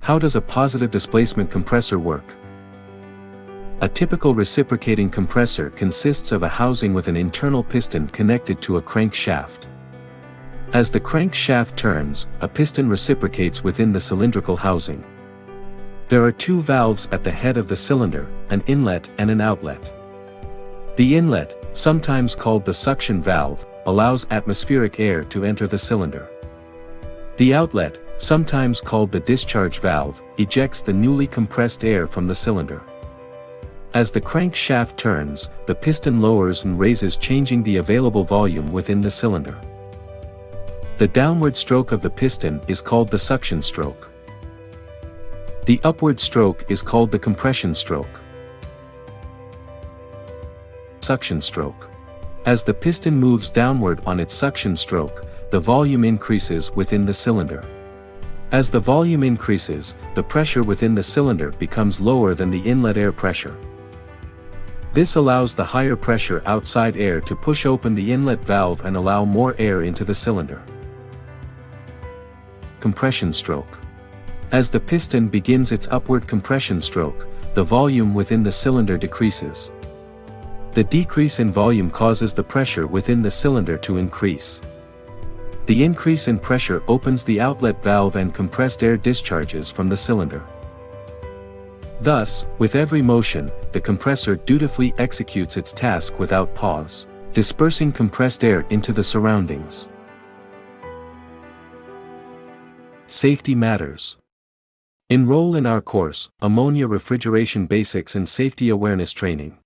How does a positive displacement compressor work? A typical reciprocating compressor consists of a housing with an internal piston connected to a crankshaft. As the crankshaft turns, a piston reciprocates within the cylindrical housing. There are two valves at the head of the cylinder, an inlet and an outlet. The inlet, sometimes called the suction valve, allows atmospheric air to enter the cylinder. The outlet, sometimes called the discharge valve, ejects the newly compressed air from the cylinder. As the crankshaft turns, the piston lowers and raises, changing the available volume within the cylinder. The downward stroke of the piston is called the suction stroke. The upward stroke is called the compression stroke. Suction stroke. As the piston moves downward on its suction stroke, the volume increases within the cylinder. As the volume increases, the pressure within the cylinder becomes lower than the inlet air pressure. This allows the higher pressure outside air to push open the inlet valve and allow more air into the cylinder. Compression stroke. As the piston begins its upward compression stroke, the volume within the cylinder decreases. The decrease in volume causes the pressure within the cylinder to increase. The increase in pressure opens the outlet valve and compressed air discharges from the cylinder. Thus, with every motion, the compressor dutifully executes its task without pause, dispersing compressed air into the surroundings. Safety matters. Enroll in our course, Ammonia Refrigeration Basics and Safety Awareness Training.